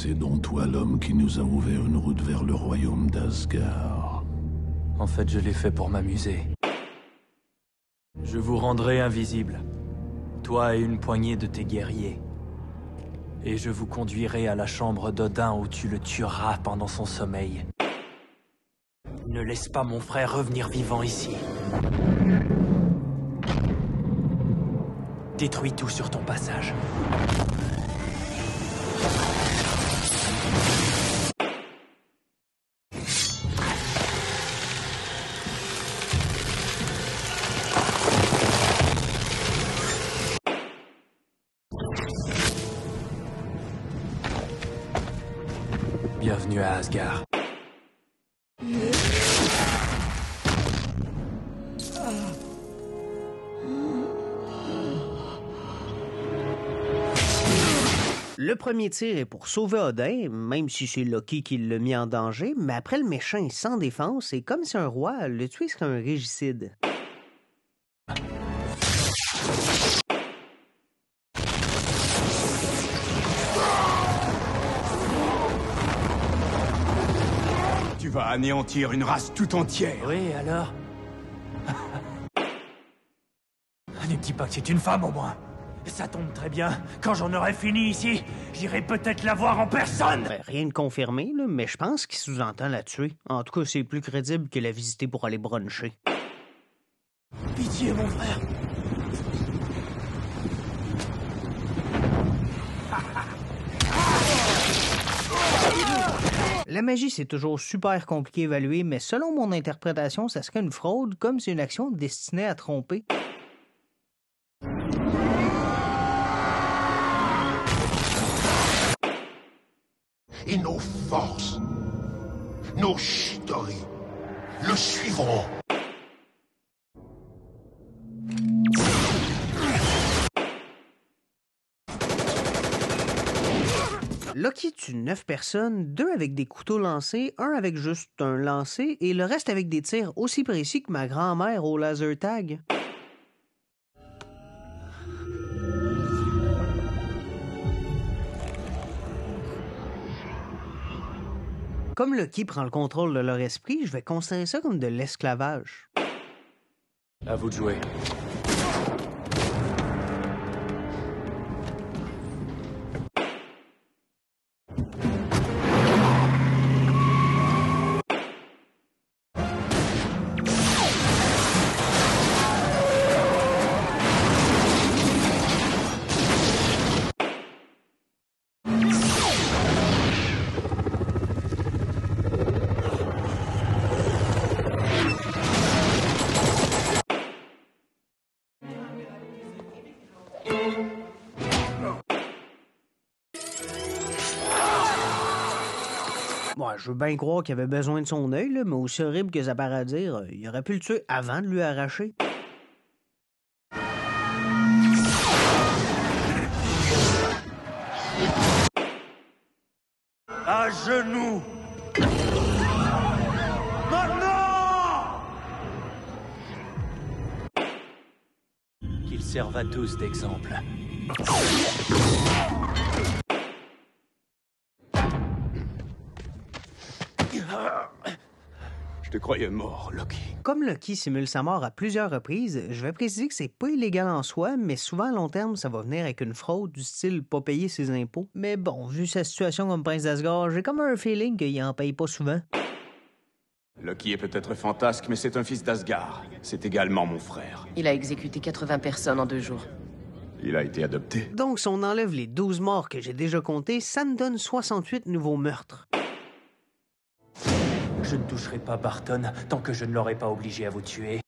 C'est donc toi l'homme qui nous a ouvert une route vers le royaume d'Asgard. En fait, je l'ai fait pour m'amuser. Je vous rendrai invisible, toi et une poignée de tes guerriers. Et je vous conduirai à la chambre d'Odin où tu le tueras pendant son sommeil. Ne laisse pas mon frère revenir vivant ici. Détruis tout sur ton passage. Bienvenue à Asgard. Le premier tir est pour sauver Odin, même si c'est Loki qui l'a mis en danger, mais après le méchant est sans défense, et comme c'est un roi, le tuer serait un régicide. Tu vas anéantir une race tout entière. Oui, alors? Ne dis pas que c'est une femme, au moins. Ça tombe très bien. Quand j'en aurai fini ici, j'irai peut-être la voir en personne. Rien de confirmé, là, mais je pense qu'il sous-entend la tuer. En tout cas, c'est plus crédible que la visiter pour aller bruncher. Pitié, mon frère. La magie, c'est toujours super compliqué à évaluer, mais selon mon interprétation, ça serait une fraude, comme c'est une action destinée à tromper. Et nos forces, nos Chitauri, le suivront. Loki tue 9 personnes, 2 avec des couteaux lancés, 1 avec juste un lancé, et le reste avec des tirs aussi précis que ma grand-mère au laser tag. Comme Loki prend le contrôle de leur esprit, je vais considérer ça comme de l'esclavage. À vous de jouer. Bon, je veux bien croire qu'il avait besoin de son œil, là, mais aussi horrible que ça paraît à dire, il aurait pu le tuer avant de lui arracher. À genoux! Maintenant! Qu'ils servent à tous d'exemple. Je te croyais mort, Loki. Comme Loki simule sa mort à plusieurs reprises, je vais préciser que c'est pas illégal en soi, mais souvent à long terme, ça va venir avec une fraude du style pas payer ses impôts. Mais bon, vu sa situation comme prince d'Asgard, j'ai comme un feeling qu'il en paye pas souvent. Loki est peut-être fantasque, mais c'est un fils d'Asgard. C'est également mon frère. Il a exécuté 80 personnes en 2 jours. Il a été adopté. Donc, si on enlève les 12 morts que j'ai déjà comptés, ça me donne 68 nouveaux meurtres. Je ne toucherai pas Barton tant que je ne l'aurai pas obligé à vous tuer.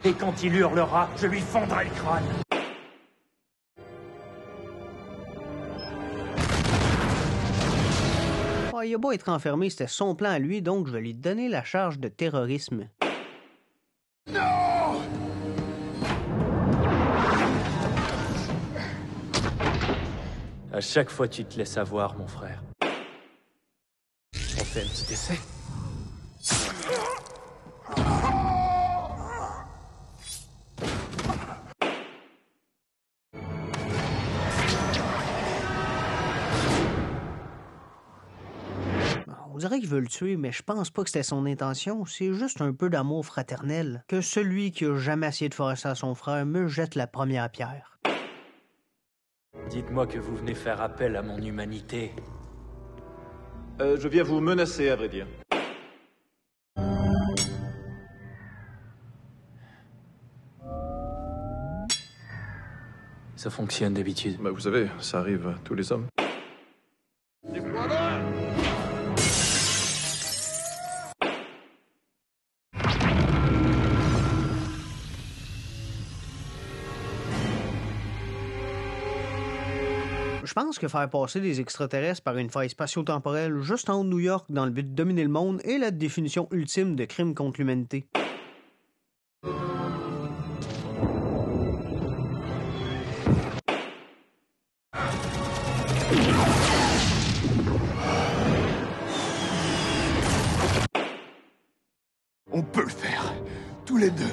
Et quand il hurlera, je lui fendrai le crâne. Oh, il a beau être enfermé, c'était son plan à lui, donc je vais lui donner la charge de terrorisme. Non! À chaque fois, tu te laisses avoir, mon frère. On fait un petit essai. dirait qu'il veut le tuer, mais je pense pas que c'était son intention. C'est juste un peu d'amour fraternel. Que celui qui a jamais essayé de faire ça à son frère me jette la première pierre. Dites-moi que vous venez faire appel à mon humanité. Je viens vous menacer, à vrai dire. Ça fonctionne d'habitude. Bah, vous savez, ça arrive à tous les hommes. Je pense que faire passer des extraterrestres par une faille spatio-temporelle juste en haut de New York dans le but de dominer le monde est la définition ultime de crime contre l'humanité. On peut le faire, tous les deux.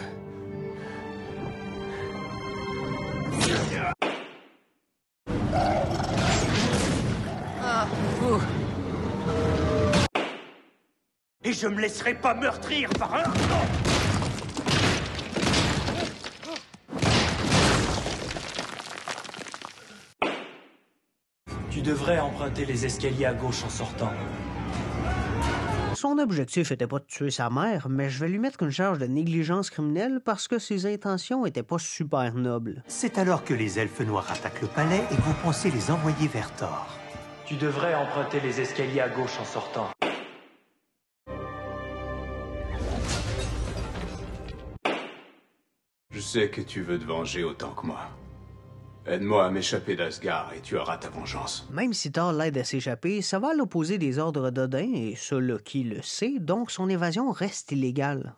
Et je me laisserai pas meurtrir par un... Tu devrais emprunter les escaliers à gauche en sortant. Son objectif était pas de tuer sa mère, mais je vais lui mettre une charge de négligence criminelle parce que ses intentions étaient pas super nobles. C'est alors que les elfes noirs attaquent le palais et vous pensez les envoyer vers Thor. Tu devrais emprunter les escaliers à gauche en sortant. Je sais que tu veux te venger autant que moi. Aide-moi à m'échapper d'Asgard et tu auras ta vengeance. Même si Thor l'aide à s'échapper, ça va à l'opposé des ordres d'Odin, et ça, Loki le sait, donc son évasion reste illégale.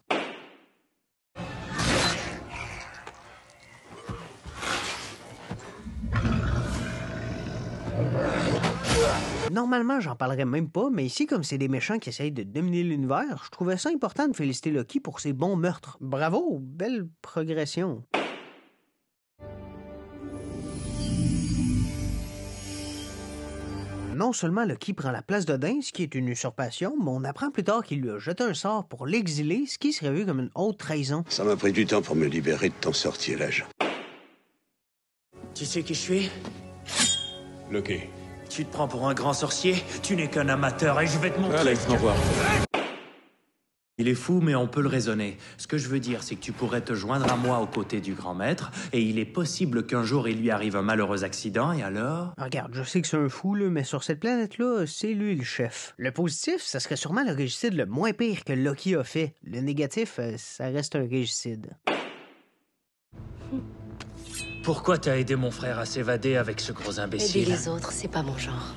Normalement, j'en parlerais même pas, mais ici, comme c'est des méchants qui essayent de dominer l'univers, je trouvais ça important de féliciter Loki pour ses bons meurtres. Bravo, belle progression. Non seulement Loki prend la place d'Odin, ce qui est une usurpation, mais on apprend plus tard qu'il lui a jeté un sort pour l'exiler, ce qui serait vu comme une haute trahison. Ça m'a pris du temps pour me libérer de ton sortilège. Tu sais qui je suis? Loki. Tu te prends pour un grand sorcier? Tu n'es qu'un amateur et je vais te montrer... Alex, au revoir. Il est fou, mais on peut le raisonner. Ce que je veux dire, c'est que tu pourrais te joindre à moi aux côtés du grand maître, et il est possible qu'un jour il lui arrive un malheureux accident, et alors... Regarde, je sais que c'est un fou, là, mais sur cette planète-là, c'est lui le chef. Le positif, ça serait sûrement le régicide le moins pire que Loki a fait. Le négatif, ça reste un régicide. Pourquoi t'as aidé mon frère à s'évader avec ce gros imbécile? Aider les autres, c'est pas mon genre.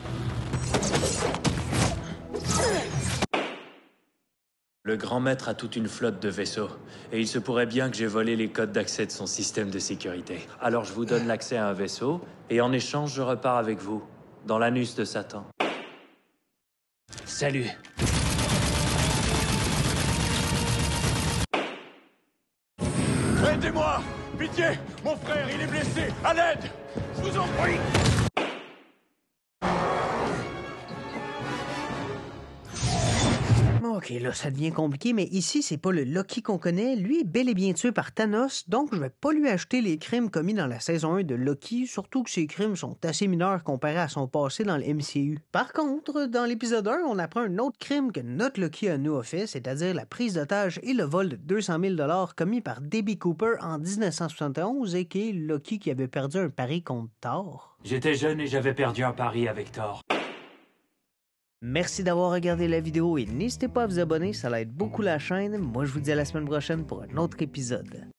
Le grand maître a toute une flotte de vaisseaux, et il se pourrait bien que j'ai volé les codes d'accès de son système de sécurité. Alors je vous donne l'accès à un vaisseau, et en échange, je repars avec vous, dans l'anus de Satan. Salut! Aidez-moi! Pitié! Mon frère, il est blessé! À l'aide! Je vous en prie! Ok, là, ça devient compliqué, mais ici, c'est pas le Loki qu'on connaît. Lui est bel et bien tué par Thanos, donc je vais pas lui acheter les crimes commis dans la saison 1 de Loki, surtout que ses crimes sont assez mineurs comparés à son passé dans le MCU. Par contre, dans l'épisode 1, on apprend un autre crime que notre Loki à nous a fait, c'est-à-dire la prise d'otage et le vol de 200 000 $ commis par Debbie Cooper en 1971, et qui est Loki qui avait perdu un pari contre Thor. J'étais jeune et j'avais perdu un pari avec Thor. Merci d'avoir regardé la vidéo et n'hésitez pas à vous abonner, ça aide beaucoup la chaîne. Moi, je vous dis à la semaine prochaine pour un autre épisode.